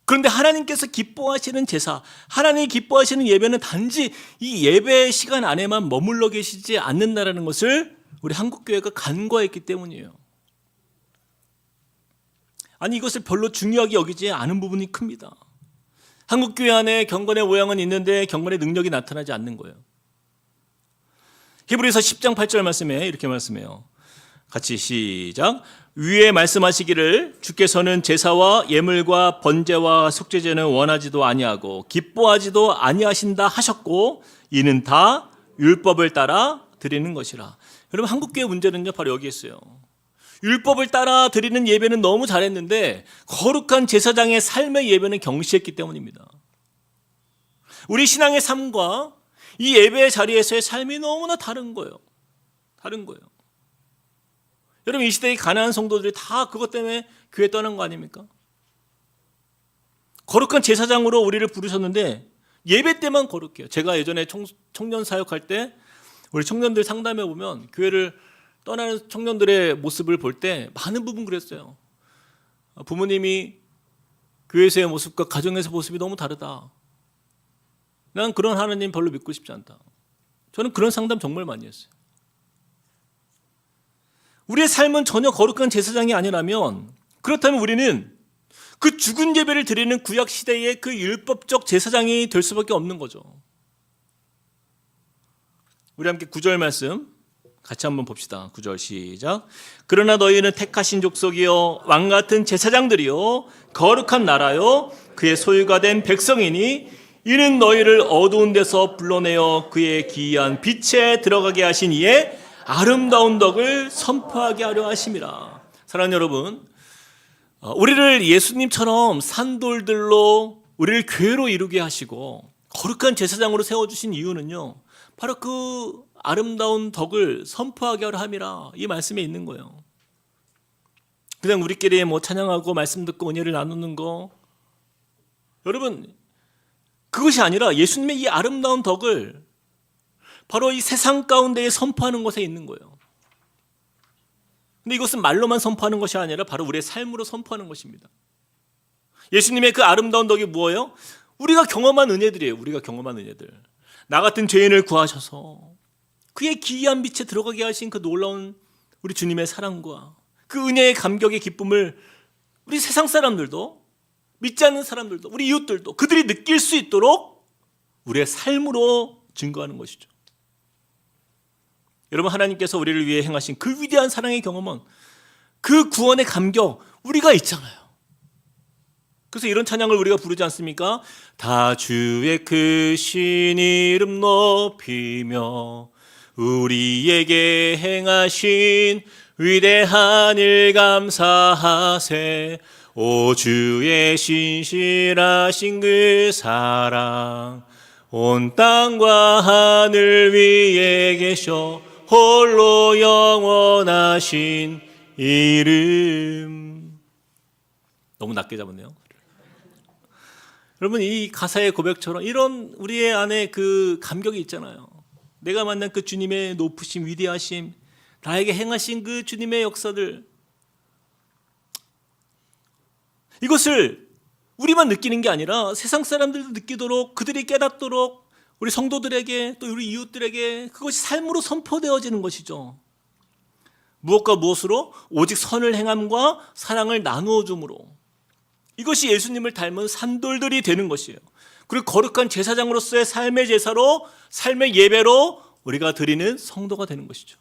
그런데 하나님께서 기뻐하시는 제사, 하나님이 기뻐하시는 예배는 단지 이 예배 시간 안에만 머물러 계시지 않는다라는 것을 우리 한국교회가 간과했기 때문이에요. 아니, 이것을 별로 중요하게 여기지 않은 부분이 큽니다. 한국교회 안에 경건의 모양은 있는데 경건의 능력이 나타나지 않는 거예요. 히브리서 10장 8절 말씀에 이렇게 말씀해요. 같이 시작. 위에 말씀하시기를 주께서는 제사와 예물과 번제와 속죄제는 원하지도 아니하고 기뻐하지도 아니하신다 하셨고 이는 다 율법을 따라 드리는 것이라. 여러분, 한국교회 문제는요 바로 여기 있어요. 율법을 따라 드리는 예배는 너무 잘했는데 거룩한 제사장의 삶의 예배는 경시했기 때문입니다. 우리 신앙의 삶과 이 예배의 자리에서의 삶이 너무나 다른 거예요. 다른 거예요. 여러분, 이 시대의 가난한 성도들이 다 그것 때문에 교회 떠난 거 아닙니까? 거룩한 제사장으로 우리를 부르셨는데 예배 때만 거룩해요. 제가 예전에 청년 사역할 때 우리 청년들 상담해 보면 교회를 떠나는 청년들의 모습을 볼 때 많은 부분 그랬어요. 부모님이 교회에서의 모습과 가정에서 모습이 너무 다르다. 난 그런 하나님 별로 믿고 싶지 않다. 저는 그런 상담 정말 많이 했어요. 우리의 삶은 전혀 거룩한 제사장이 아니라면, 그렇다면 우리는 그 죽은 예배를 드리는 구약 시대의 그 율법적 제사장이 될 수밖에 없는 거죠. 우리 함께 9절 말씀 같이 한번 봅시다. 9절 시작. 그러나 너희는 택하신 족속이요 왕같은 제사장들이요 거룩한 나라요 그의 소유가 된 백성이니 이는 너희를 어두운 데서 불러내어 그의 기이한 빛에 들어가게 하신 이의 아름다운 덕을 선포하게 하려 하심이라. 사랑하는 여러분, 우리를 예수님처럼 산돌들로 우리를 교회로 이루게 하시고 거룩한 제사장으로 세워주신 이유는요, 바로 그 아름다운 덕을 선포하게 하려 함이라, 이 말씀에 있는 거예요. 그냥 우리끼리 찬양하고 말씀 듣고 은혜를 나누는 거, 여러분 그것이 아니라 예수님의 이 아름다운 덕을 바로 이 세상 가운데에 선포하는 것에 있는 거예요. 근데 이것은 말로만 선포하는 것이 아니라 바로 우리의 삶으로 선포하는 것입니다. 예수님의 그 아름다운 덕이 뭐예요? 우리가 경험한 은혜들이에요. 우리가 경험한 은혜들. 나 같은 죄인을 구하셔서 그의 기이한 빛에 들어가게 하신 그 놀라운 우리 주님의 사랑과 그 은혜의 감격의 기쁨을 우리 세상 사람들도, 믿지 않는 사람들도, 우리 이웃들도 그들이 느낄 수 있도록 우리의 삶으로 증거하는 것이죠. 여러분, 하나님께서 우리를 위해 행하신 그 위대한 사랑의 경험은, 그 구원의 감격 우리가 있잖아요. 그래서 이런 찬양을 우리가 부르지 않습니까? 다 주의 크신 이름 높이며 우리에게 행하신 위대한 일 감사하세. 오 주의 신실하신 그 사랑 온 땅과 하늘 위에 계셔 홀로 영원하신 이름. 너무 낮게 잡았네요. 여러분, 이 가사의 고백처럼 이런 우리의 안에 그 감격이 있잖아요. 내가 만난 그 주님의 높으심, 위대하심, 나에게 행하신 그 주님의 역사들, 이것을 우리만 느끼는 게 아니라 세상 사람들도 느끼도록, 그들이 깨닫도록 우리 성도들에게, 또 우리 이웃들에게 그것이 삶으로 선포되어지는 것이죠. 무엇과 무엇으로? 오직 선을 행함과 사랑을 나누어 줌으로. 이것이 예수님을 닮은 산돌들이 되는 것이에요. 그리고 거룩한 제사장으로서의 삶의 제사로, 삶의 예배로 우리가 드리는 성도가 되는 것이죠.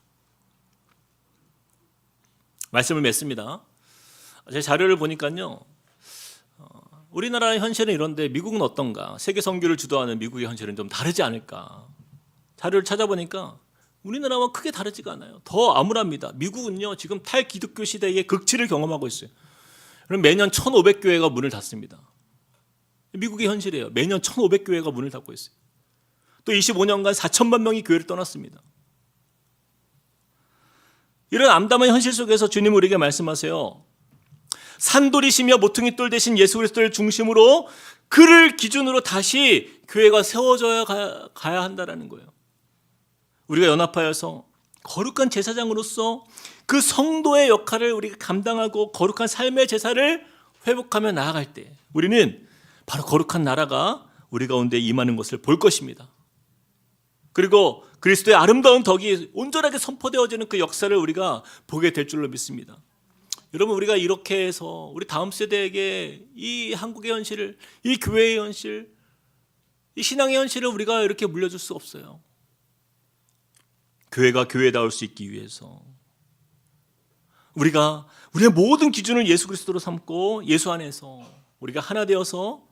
말씀을 맺습니다. 제 자료를 보니까요, 우리나라의 현실은 이런데 미국은 어떤가? 세계 선교를 주도하는 미국의 현실은 좀 다르지 않을까? 자료를 찾아보니까 우리나라와 크게 다르지가 않아요. 더 암울합니다. 미국은요, 지금 탈기독교 시대의 극치를 경험하고 있어요. 그럼 매년 1,500교회가 문을 닫습니다. 미국의 현실이에요. 매년 1,500교회가 문을 닫고 있어요. 또 25년간 4천만 명이 교회를 떠났습니다. 이런 암담한 현실 속에서 주님 우리에게 말씀하세요. 산돌이시며 모퉁이 돌 대신 예수 그리스도를 중심으로 그를 기준으로 다시 교회가 세워져야 가야 한다는 거예요. 우리가 연합하여서 거룩한 제사장으로서 그 성도의 역할을 우리가 감당하고 거룩한 삶의 제사를 회복하며 나아갈 때 우리는 바로 거룩한 나라가 우리 가운데 임하는 것을 볼 것입니다. 그리고 그리스도의 아름다운 덕이 온전하게 선포되어지는 그 역사를 우리가 보게 될 줄로 믿습니다. 여러분, 우리가 이렇게 해서 우리 다음 세대에게 이 한국의 현실을, 이 교회의 현실, 이 신앙의 현실을 우리가 이렇게 물려줄 수 없어요. 교회가 교회다울 수 있기 위해서 우리가 우리의 모든 기준을 예수 그리스도로 삼고 예수 안에서 우리가 하나 되어서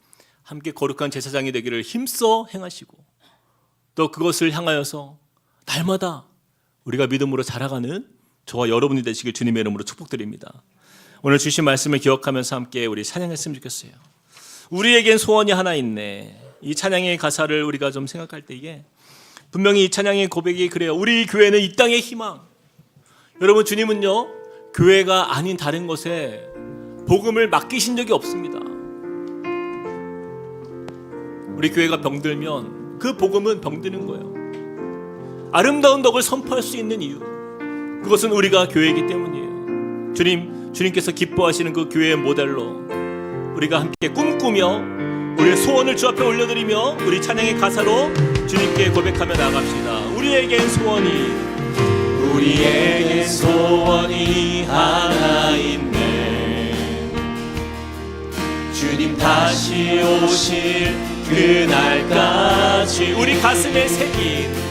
함께 거룩한 제사장이 되기를 힘써 행하시고, 또 그것을 향하여서 날마다 우리가 믿음으로 자라가는 저와 여러분이 되시길 주님의 이름으로 축복드립니다. 오늘 주신 말씀을 기억하면서 함께 우리 찬양했으면 좋겠어요. 우리에겐 소원이 하나 있네. 이 찬양의 가사를 우리가 좀 생각할 때에 분명히 이 찬양의 고백이 그래요. 우리 교회는 이 땅의 희망. 여러분, 주님은요, 교회가 아닌 다른 것에 복음을 맡기신 적이 없습니다. 우리 교회가 병들면 그 복음은 병드는 거예요. 아름다운 덕을 선포할 수 있는 이유, 그것은 우리가 교회이기 때문이에요. 주님께서 기뻐하시는 그 교회의 모델로 우리가 함께 꿈꾸며 우리의 소원을 주 앞에 올려드리며 우리 찬양의 가사로 주님께 고백하며 나갑시다. 우리에겐 소원이 하나 있네. 주님 다시 오실 그날까지 우리 가슴에 새긴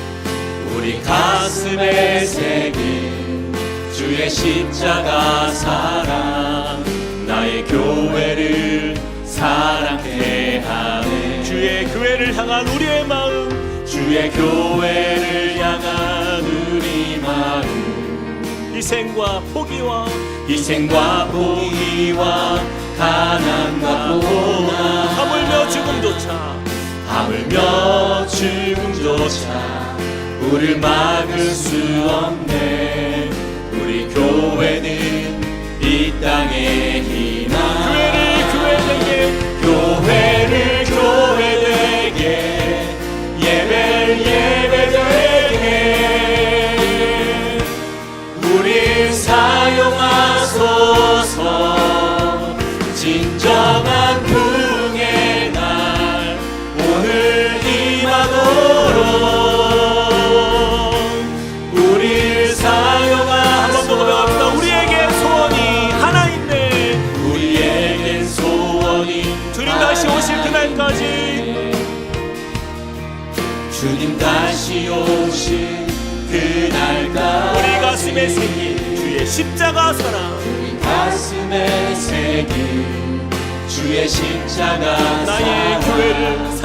주의 십자가 사랑, 나의 교회를 사랑케 하네. 주의 교회를 향한 우리의 마음, 주의 교회를 향한 우리 마음, 희생과 포기와 가난과 고난, 하물며 죽음조차 우릴 막을 수 없네. 우리 교회는 이 땅의 희망. 교회를 교회되게, 예배되게 우릴 사용하소서. 진정한 부흥의 날 오늘 임하도록 우릴 사용하소서. 한번 더 고백합니다. 우리에겐 소원이 하나 있네. 주님 다시 오실 그날까지 우리 가슴에 새긴 주의 십자가 사랑, 나의 교회를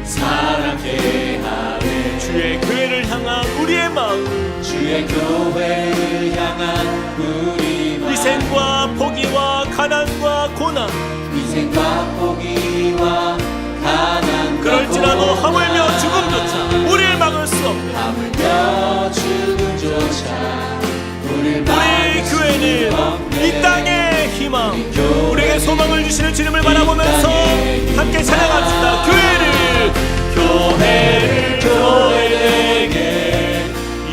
사랑케 하네. 주의 교회를 향한 우리의 마음, 희생과 포기와 가난과 고난, 그럴지라도 하물며 죽음조차 우리를 막을 수 없네. 우리 교회는 이 땅의 희망, 우리에게 소망을 주시는 주님을 바라보면서 함께 찬양합시다. 교회를 교회되게,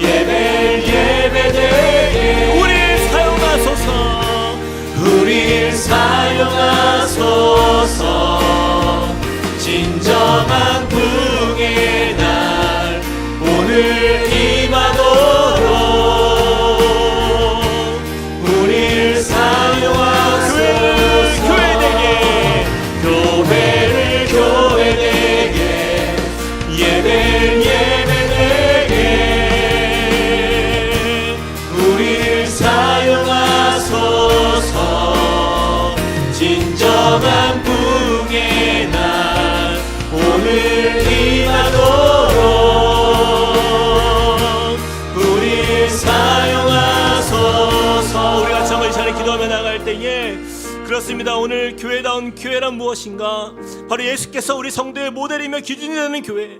예배되게 우릴 사용하소서. 진정한 부흥의 날 오늘 임하도록 우릴 사용하소서. 교회를 교회되게, 예배되게 우릴 사용하소서. 진정한 부흥의 날 오늘 임하도록 우릴 사용하소서. 우리가 정말 이 시간에 기도하며 나갈 때에 그렇습니다. 오늘 교회란 무엇인가? 바로 예수께서 우리 성도의 모델이며 기준이 되는 교회,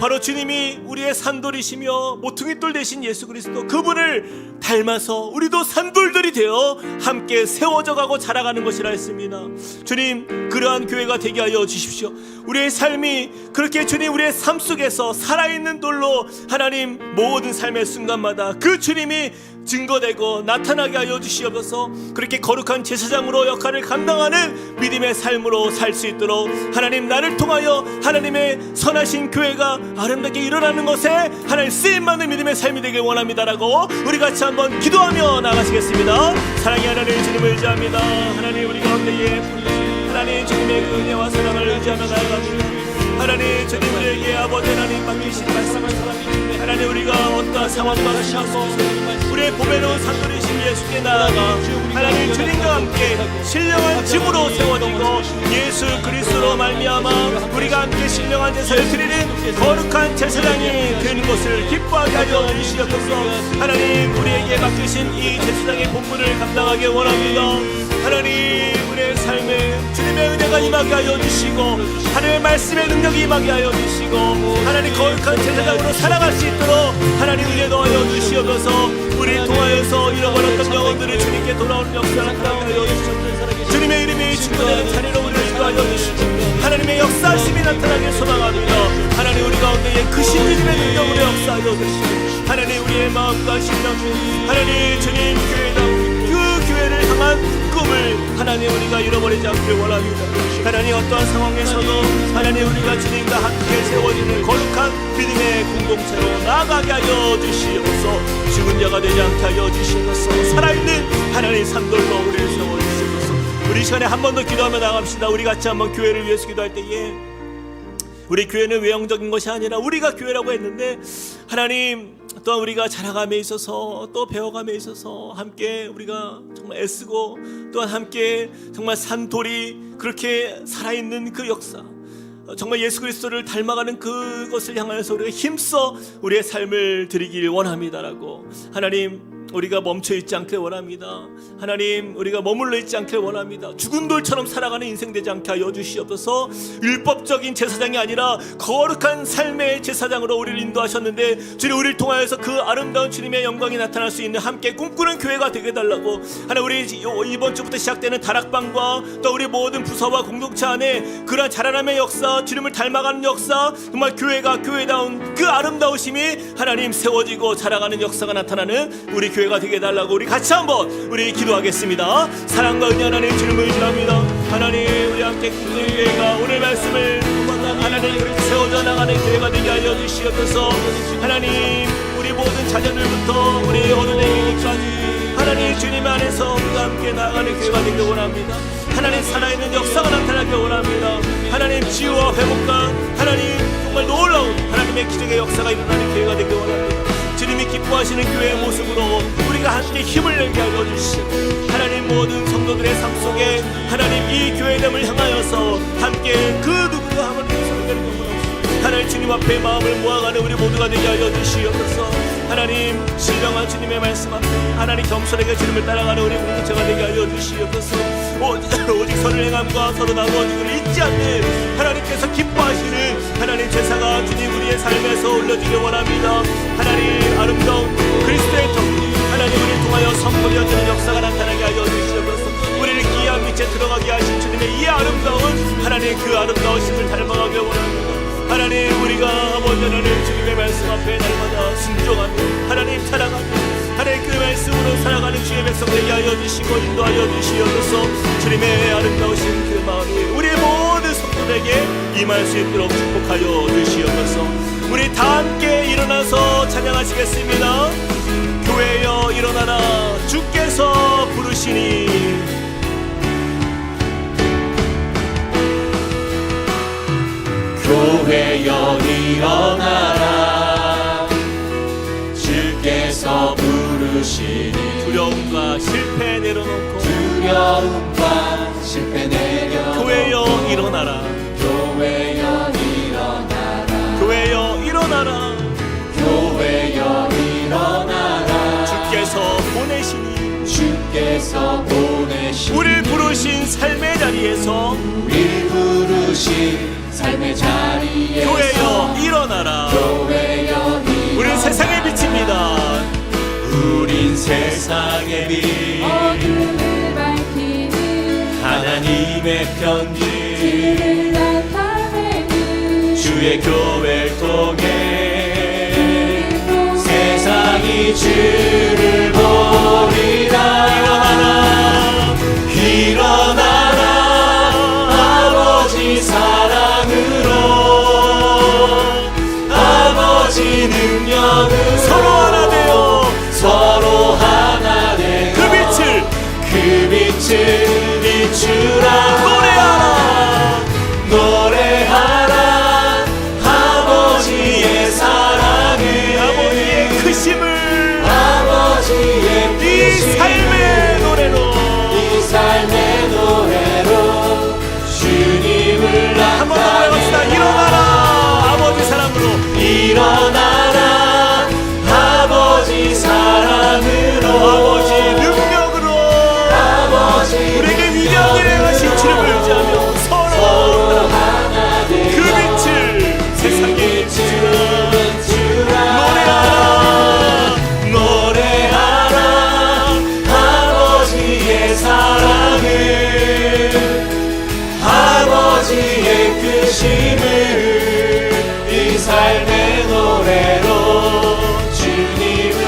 바로 주님이 우리의 산돌이시며 모퉁이돌 되신 예수 그리스도, 그분을 닮아서 우리도 산돌들이 되어 함께 세워져 가고 자라가는 것이라 했습니다. 주님, 그러한 교회가 되게 하여 주십시오. 우리의 삶이 그렇게 주님 우리의 삶 속에서 살아있는 돌로 하나님 모든 삶의 순간마다 그 주님이 증거되고 나타나게 하여 주시옵소서. 그렇게 거룩한 제사장으로 역할을 감당하는 믿음의 삶으로 살 수 있도록 하나님, 나를 통하여 하나님의 선하신 교회가 아름답게 일어나는 것에 하나님 쓰임받는 믿음의 삶이 되길 원합니다라고 우리 같이 한번 기도하며 나가시겠습니다. 사랑의 하나님, 주님을 의지합니다. 하나님, 우리 가운데에 하나님 주님의 그 은혜와 사랑을 의지하며 나아갑니다. 하나님, 주님 우리에게 아버지 하나님 맡기신 말씀을 하나님, 우리가 어떠한 상황과 시하소 우리의 보배로운 산돌이신 예수께 나아가 하나님 주님과 함께 신령한 집으로 세워지고 예수 그리스도로 말미암아 우리가 함께 신령한 제사를 드리는 거룩한 제사장이 되는 것을 기뻐하게 하여 주시옵소서. 하나님, 우리에게 맡기신 이 제사장의 본분을 감당하기 원합니다. 하나님, 우리의 삶에 주님의 은혜가 임하게 하여 주시고 하나님의 말씀의 능력이 임하게 하여 주시고 하나님 거룩한 제사장으로 살아갈 수 있도록 하나님 은혜 더하여 주시옵소서. 우리를 통하여서 잃어버렸던 영혼들을 주님께 돌아오는 역사를 하여 주시옵소서. 주님의 이름이 축복되는 자리로 우리를 인도하여 주시고 하나님의 역사하심이 나타나길 소망합니다. 하나님, 우리 가운데에 그 신이 마음과 심령 하나님 주님 교회당 그 교회를 향한 꿈을 하나님 우리가 잃어버리지 않길 원합니다. 하나님 어떠한 상황에서도 하나님 우리가 주님과 함께 세워지는 거룩한 믿음의 공동체로 나아가게 하여 주시옵소서. 죽은 자가 되지 않게 하여 주시옵소서. 살아있는 하나님 산돌로 우리를 세워주시옵소서. 우리 시간에 한 번 더 기도하며 나갑시다. 우리 같이 한번 교회를 위해서 기도할 때에 우리 교회는 외형적인 것이 아니라 우리가 교회라고 했는데 하나님 또한 우리가 자라감에 있어서 또 배워감에 있어서 함께 우리가 정말 애쓰고 또한 함께 정말 산돌이 그렇게 살아있는 그 역사 정말 예수 그리스도를 닮아가는 그것을 향하여서 우리가 힘써 우리의 삶을 드리길 원합니다라고 하나님 우리가 멈춰있지 않길 원합니다. 하나님 우리가 머물러 있지 않길 원합니다. 죽은 돌처럼 살아가는 인생 되지 않게 하여 주시옵소서. 율법적인 제사장이 아니라 거룩한 삶의 제사장으로 우리를 인도하셨는데 주님 우리를 통하여서 그 아름다운 주님의 영광이 나타날 수 있는 함께 꿈꾸는 교회가 되게 해달라고 하나님 우리 이번 주부터 시작되는 다락방과 또 우리 모든 부서와 공동체 안에 그러한 자라남의 역사 주님을 닮아가는 역사 정말 교회가 교회다운 그 아름다우심이 하나님 세워지고 자라가는 역사가 나타나는 우리 교회가 되게 해달라고 우리 같이 한번 우리 기도하겠습니다. 사랑과 은혜 하나님 주님을 의지합니다. 하나님 우리 함께 꿈꾸는 교회가 오늘 말씀을 하나님 그렇게 세워져 나가는 교회가 되게 하여 주시옵소서. 하나님 우리 모든 자녀들부터 우리 어른에게까지 하나님 주님 안에서 우리가 함께 나아가는 교회가 되길 원합니다. 하나님 살아있는 역사가 나타나길 원합니다. 하나님 치유와 회복과 하나님 정말 놀라운 하나님의 기적의 역사가 일어나는 교회가 되길 원합니다. 주님이 기뻐하시는 교회의 모습으로 우리가 함께 힘을 내게 하여 주시고 하나님 모든 성도들의 삶 속에 하나님 이 교회됨을 향하여서 함께 그 누구도 하나님의 성도되는 경우는 없습니다. 하나님 주님 앞에 마음을 모아가는 우리 모두가 되게 하여 주시옵소서. 하나님 신령한 주님의 말씀 앞에 하나님 겸손하게 주님을 따라가는 우리 공동체가 되게 하여 주시옵소서. 오직 선을 행함과 서로 나누어지기를 잊지 않는 하나님께서 기뻐하시는 하나님 제사가 주님 우리의 삶에서 올려지길 원합니다. 하나님 아름다운 그리스도의 덕이 하나님 우리를 통하여 선포되어지는 역사가 나타나게 하여 주시옵소서. 우리를 기이한 빛에 들어가게 하신 주님의 이 아름다운 하나님 그 아름다우심을 닮아가길 원합니다. 하나님 우리가 아버지 하나님 주님의 말씀 앞에 날마다 순종하며 하나님 사랑하며 하나님 그 말씀으로 살아가는 주의 백성 되게 하여 주시고 인도하여 주시옵소서. 주님의 아름다우신 그 마음이 우리의 모든 성도들에게 임할 수 있도록 축복하여 주시옵소서. 우리 다 함께 일어나서 찬양하시겠습니다. 교회여 일어나라 주께서 부르시니
교회여 일어나라 주께서 부르시니
두려움과 실패 내려놓고 교회여 일어나라
교회여 일어나라
교회여 일어나라
교회여 일어나라
주께서 보내시니 우리를 부르신 삶의 자리에서 교회여 일어나라 우린 세상의 빛입니다.
우린 세상의 빛
어둠을 밝히는
하나님의 편지
길을 나타내는
주의 교회를 통해 세상이 주를 보리라. 일어나라 아버지 사랑으로 아버지 능력으로
서로 하나 되어
그 빛을 비추라. 노래하라 아버지의 사랑을
아버지의 크심을
아버지의
이 삶의 노래로
주님을
한번 더 해봅시다. 일어나라 아버지 사랑으로
일어나라 아버지 사랑으로
아버지 능력으로 우리에게 위대하게 행하신 주님을 의지하며 서로 그 빛을 세상에 비추라.
노래하라 아버지의 사랑을 아버지의 크심을 이 삶의 노래로 주님을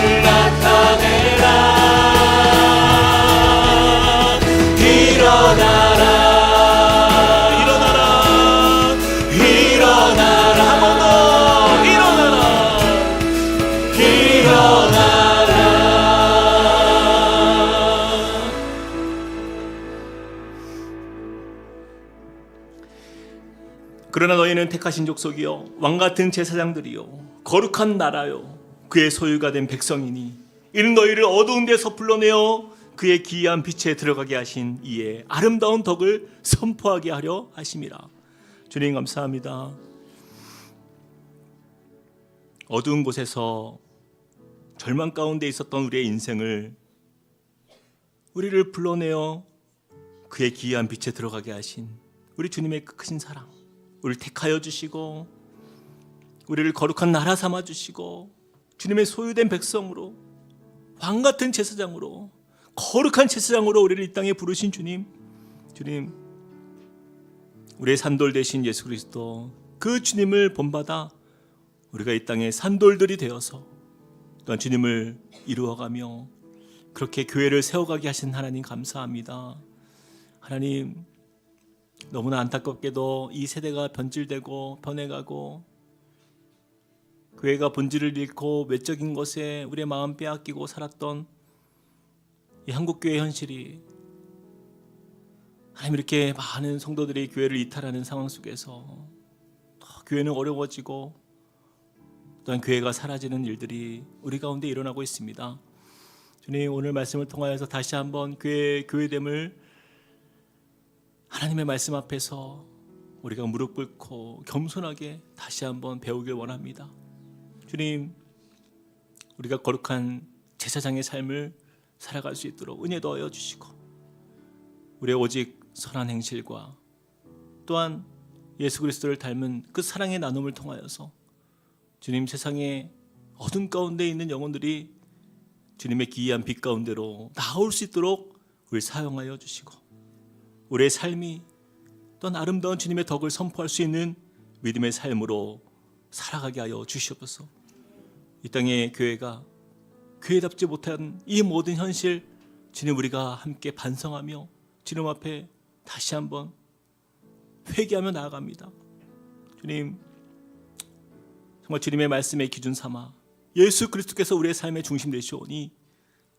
그러나 너희는 택하신 족속이요 왕같은 제사장들이요 거룩한 나라요 그의 소유가 된 백성이니 이는 너희를 어두운 데서 불러내어 그의 기이한 빛에 들어가게 하신 이의 아름다운 덕을 선포하게 하려 하심이라. 주님 감사합니다. 어두운 곳에서 절망 가운데 있었던 우리의 인생을 우리를 불러내어 그의 기이한 빛에 들어가게 하신 우리 주님의 크신 사랑, 우리를 택하여 주시고 우리를 거룩한 나라 삼아 주시고 주님의 소유된 백성으로 왕같은 제사장으로 거룩한 제사장으로 우리를 이 땅에 부르신 주님, 우리의 산돌 되신 예수 그리스도, 그 주님을 본받아 우리가 이 땅에 산돌들이 되어서 또한 주님을 이루어가며 그렇게 교회를 세워가게 하신 하나님 감사합니다. 하나님, 너무나 안타깝게도 이 세대가 변질되고 변해가고 교회가 본질을 잃고 외적인 것에 우리의 마음 빼앗기고 살았던 이 한국교회 현실이 하나님, 이렇게 많은 성도들이 교회를 이탈하는 상황 속에서 교회는 어려워지고 또한 교회가 사라지는 일들이 우리 가운데 일어나고 있습니다. 주님, 오늘 말씀을 통하여서 다시 한번 교회됨을 하나님의 말씀 앞에서 우리가 무릎 꿇고 겸손하게 다시 한번 배우길 원합니다. 주님, 우리가 거룩한 제사장의 삶을 살아갈 수 있도록 은혜 더하여 주시고 우리의 오직 선한 행실과 또한 예수 그리스도를 닮은 그 사랑의 나눔을 통하여서 주님, 세상의 어둠 가운데 있는 영혼들이 주님의 기이한 빛 가운데로 나올 수 있도록 우리를 사용하여 주시고 우리의 삶이 또한 아름다운 주님의 덕을 선포할 수 있는 믿음의 삶으로 살아가게 하여 주시옵소서. 이 땅의 교회가 교회답지 못한 이 모든 현실, 주님, 우리가 함께 반성하며 주님 앞에 다시 한번 회개하며 나아갑니다. 주님, 정말 주님의 말씀의 기준 삼아 예수 그리스도께서 우리의 삶의 중심 되시오니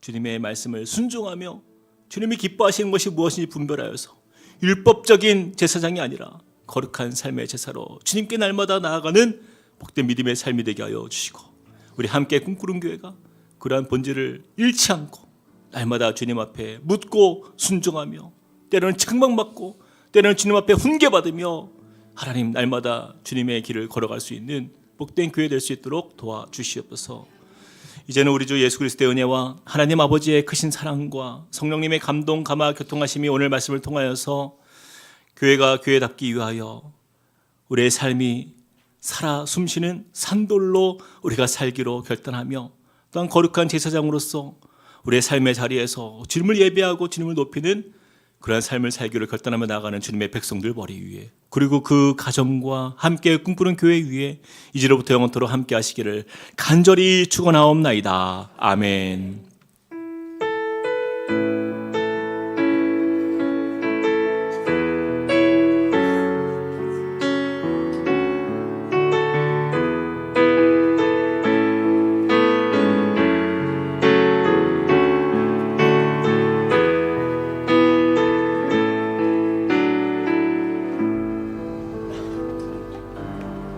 주님의 말씀을 순종하며 주님이 기뻐하시는 것이 무엇인지 분별하여서 율법적인 제사장이 아니라 거룩한 삶의 제사로 주님께 날마다 나아가는 복된 믿음의 삶이 되게 하여 주시고 우리 함께 꿈꾸는 교회가 그러한 본질을 잃지 않고 날마다 주님 앞에 묻고 순종하며 때로는 책망받고 때로는 주님 앞에 훈계받으며 하나님, 날마다 주님의 길을 걸어갈 수 있는 복된 교회 될 수 있도록 도와주시옵소서. 이제는 우리 주 예수 그리스도의 은혜와 하나님 아버지의 크신 사랑과 성령님의 감동, 감화, 교통하심이 오늘 말씀을 통하여서 교회가 교회답기 위하여 우리의 삶이 살아 숨쉬는 산돌로 우리가 살기로 결단하며 또한 거룩한 제사장으로서 우리의 삶의 자리에서 주님을 예배하고 주님을 높이는 그러한 삶을 살기로 결단하며 나아가는 주님의 백성들 머리 위에, 그리고 그 가정과 함께 꿈꾸는 교회 위에 이제로부터 영원토록 함께 하시기를 간절히 축원하옵나이다. 아멘.